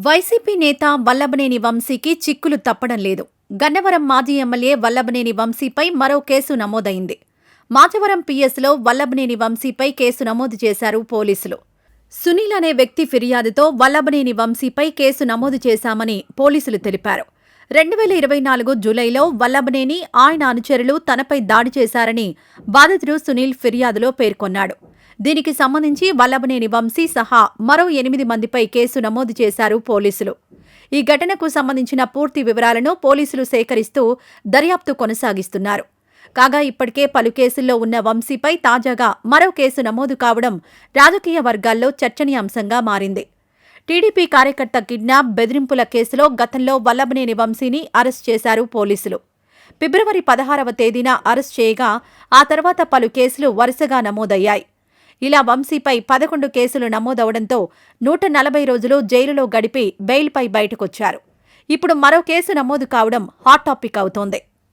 YCP నేత వల్లభనేని వంశీకి చిక్కులు తప్పడం లేదు. గన్నవరం మాజీ ఎమ్మెల్యే వల్లభనేని వంశీపై మరో కేసు నమోదైంది. మాచవరం పీఎస్లో వల్లభనేని వంశీపై కేసు నమోదు చేశారు పోలీసులు. సునీల్ అనే వ్యక్తి ఫిర్యాదుతో వల్లభనేని వంశీపై కేసు నమోదు చేశామని పోలీసులు తెలిపారు. 2024 జూలైలో వల్లభనేని, ఆయన అనుచరులు తనపై దాడి చేశారని బాధితుడు సునీల్ ఫిర్యాదులో పేర్కొన్నాడు. దీనికి సంబంధించి వల్లభనేని వంశీ సహా మరో 8 మందిపై కేసు నమోదు చేశారు పోలీసులు. ఈ ఘటనకు సంబంధించిన పూర్తి వివరాలను పోలీసులు సేకరిస్తూ దర్యాప్తు కొనసాగిస్తున్నారు. కాగా ఇప్పటికే పలు కేసుల్లో ఉన్న వంశీపై తాజాగా మరో కేసు నమోదు కావడం రాజకీయ వర్గాల్లో చర్చనీయాంశంగా మారింది. టీడీపీ కార్యకర్త కిడ్నాప్, బెదిరింపుల కేసులో గతంలో వల్లభనేని వంశీని అరెస్ట్ చేశారు పోలీసులు. ఫిబ్రవరి 16వ తేదీన అరెస్ట్ చేయగా ఆ తర్వాత పలు కేసులు వరుసగా నమోదయ్యాయి. ఇలా వంశీపై 11 కేసులు నమోదవడంతో 140 రోజులు జైలులో గడిపి బెయిల్పై బయటకొచ్చారు. ఇప్పుడు మరో కేసు నమోదు కావడం హాట్ టాపిక్ అవుతోంది.